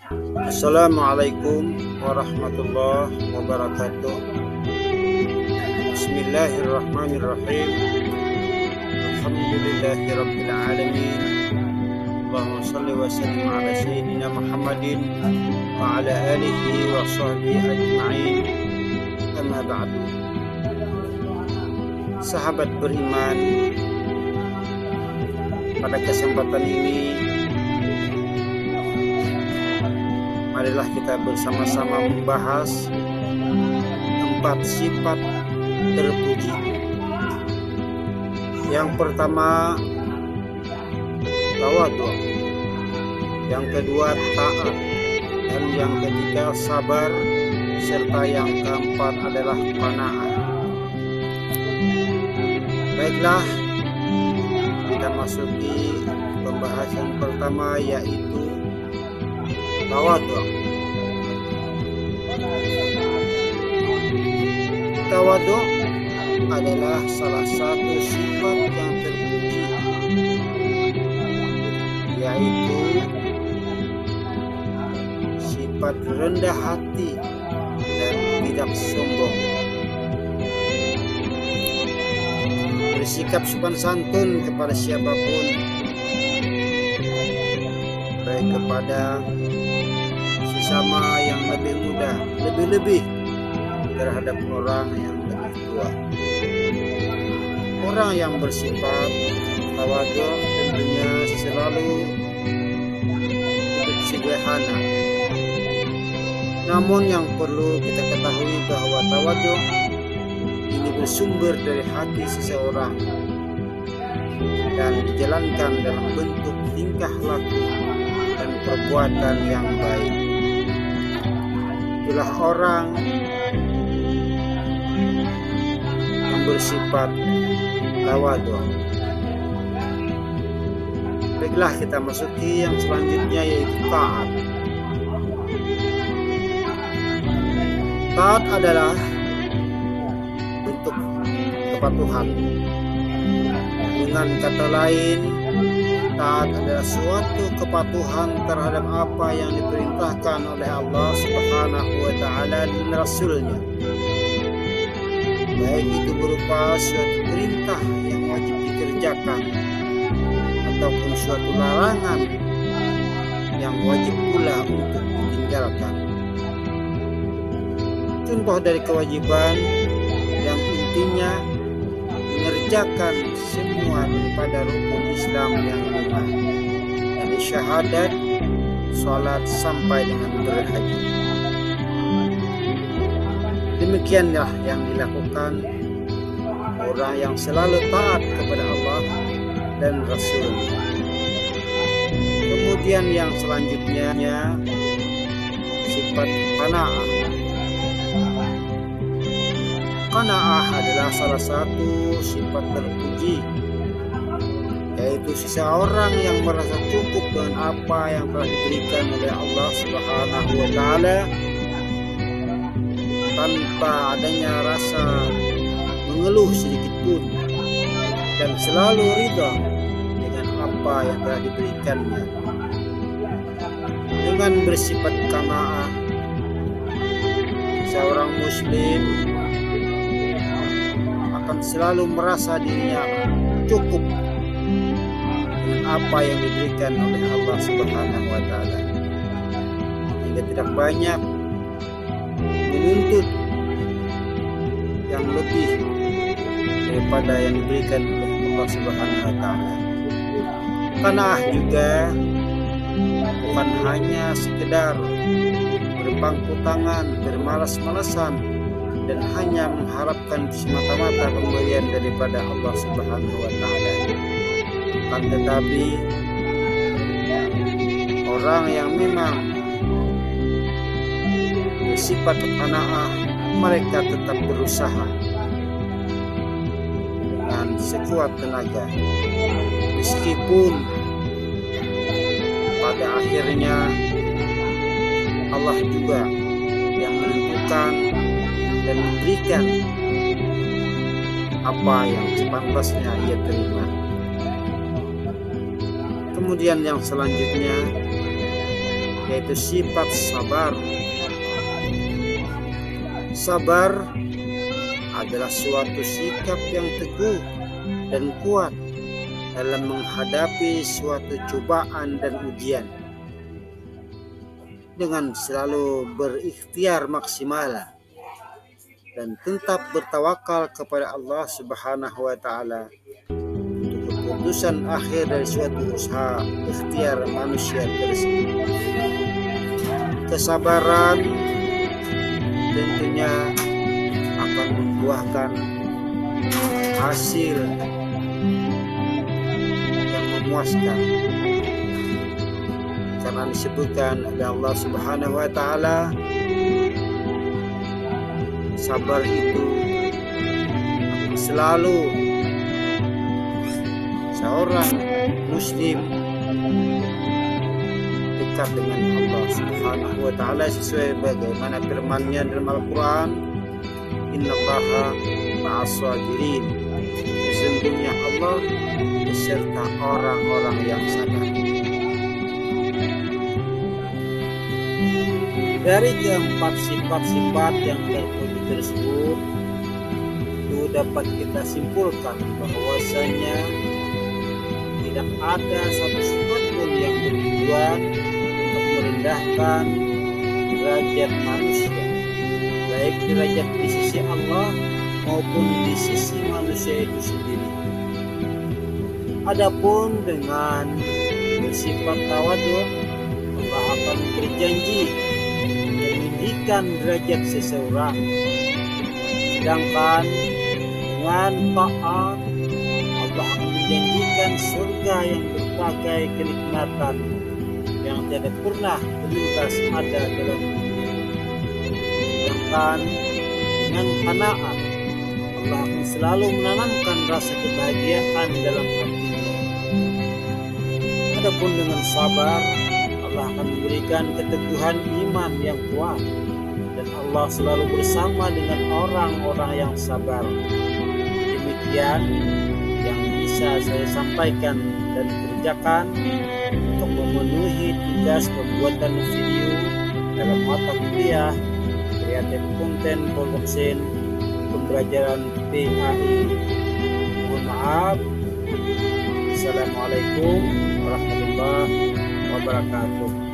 Assalamualaikum warahmatullahi wabarakatuh. Bismillahirrahmanirrahim. Alhamdulillahirabbil alamin. Allahumma shalli wa sallim ala sayyidina Muhammadin wa ala alihi wa sahbihi ajma'in. Amma ba'du. Sahabat beriman, pada kesempatan ini marilah kita bersama-sama membahas 4 sifat terpuji. Yang pertama, tawadhu. Yang kedua, taat. Dan yang ketiga, sabar. Serta yang keempat adalah qanaah. Baiklah, kita masuki pembahasan pertama, yaitu tawadhu. Tawadhu adalah salah satu sifat yang terpuji, yaitu sifat rendah hati dan tidak sombong. Bersikap sopan santun kepada siapapun, baik kepada sesama yang lebih muda, lebih-lebih terhadap orang yang lebih tua. Orang yang bersifat tawadhu tentunya selalu hidup sederhana. Namun yang perlu kita ketahui bahwa tawadhu ini bersumber dari hati seseorang dan dijalankan dalam bentuk tingkah laku dan perbuatan yang baik. Itulah orang yang bersifat tawadhu. Baiklah, kita masuki yang selanjutnya, yaitu taat. Taat adalah bentuk kepatuhan. Dengan kata lain, taat adalah suatu kepatuhan terhadap apa yang diperintahkan oleh Allah Subhanahu wa Ta'ala dan Rasul-Nya, baik itu berupa suatu perintah yang wajib dikerjakan ataupun suatu larangan yang wajib pula untuk ditinggalkan. Contoh dari kewajiban yang intinya mengerjakan semua daripada rukun Islam yang 5, dari syahadat, sholat, sampai dengan berhaji. Demikianlah yang dilakukan orang yang selalu taat kepada Allah dan Rasul-Nya. Kemudian yang selanjutnya, sifat qanaah. Qanaah adalah salah satu sifat terpuji, yaitu seseorang yang merasa cukup dengan apa yang telah diberikan oleh Allah Subhanahu wa Ta'ala, tanpa adanya rasa mengeluh sedikit pun, dan selalu ridha dengan apa yang telah diberikannya. Dengan bersifat qanaah, seorang muslim akan selalu merasa dirinya cukup dengan apa yang diberikan oleh Allah Subhanahu wa Ta'ala, hingga tidak banyak menuntut yang lebih daripada yang diberikan oleh Allah Subhanahu wa Ta'ala. Qanaah juga bukan hanya sekedar berpangku tangan, bermalas-malasan, dan hanya mengharapkan semata-mata pemberian daripada Allah Subhanahu wa Ta'ala. Akan tetapi orang yang memang bersifat qanaah, mereka tetap berusaha dengan sekuat tenaga, meskipun pada akhirnya Allah juga yang menentukan dan memberikan apa yang sepantasnya ia terima. Kemudian yang selanjutnya, yaitu sifat sabar. Sabar adalah suatu sikap yang teguh dan kuat dalam menghadapi suatu cobaan dan ujian, dengan selalu berikhtiar maksimal dan tetap bertawakal kepada Allah Subhanahu wa Ta'ala untuk keputusan akhir dari suatu usaha ikhtiar manusia tersebut. Kesabaran tentunya akan membuahkan hasil yang memuaskan, karena disebutkan oleh Allah Subhanahu wa Ta'ala, sabar itu akan selalu seorang muslim dekat dengan Allah Subhanahu wa Ta'ala sesuai bagaimana firman-Nya dalam Al-Quran, innallaha ma'as-sabirin, sesungguhnya Allah beserta orang-orang yang sabar. Dari keempat sifat-sifat yang terpuji tersebut, itu dapat kita simpulkan bahwasanya tidak ada satu sifat pun yang bertujuan untuk merendahkan derajat manusia, baik derajat di sisi Allah maupun di sisi manusia itu sendiri. Adapun dengan bersifat tawadhu, Allah akan berjanji meninggikan derajat seseorang, sedangkan dengan taat Allah akan menjanjikan surga yang berbagai kenikmatan yang tidak pernah terlintas ada dalam dunia. Sedangkan dengan qanaat Allah akan selalu menanamkan rasa kebahagiaan dalam hatinya. Adapun dengan sabar, Allah akan memberikan keteguhan iman yang kuat, dan Allah selalu bersama dengan orang-orang yang sabar. Demikian yang bisa saya sampaikan dan kerjakan untuk memenuhi tugas pembuatan video dalam mata kuliah Creative Content Production pembelajaran PAI. Mohon maaf. Assalamualaikum warahmatullahi wabarakatuh.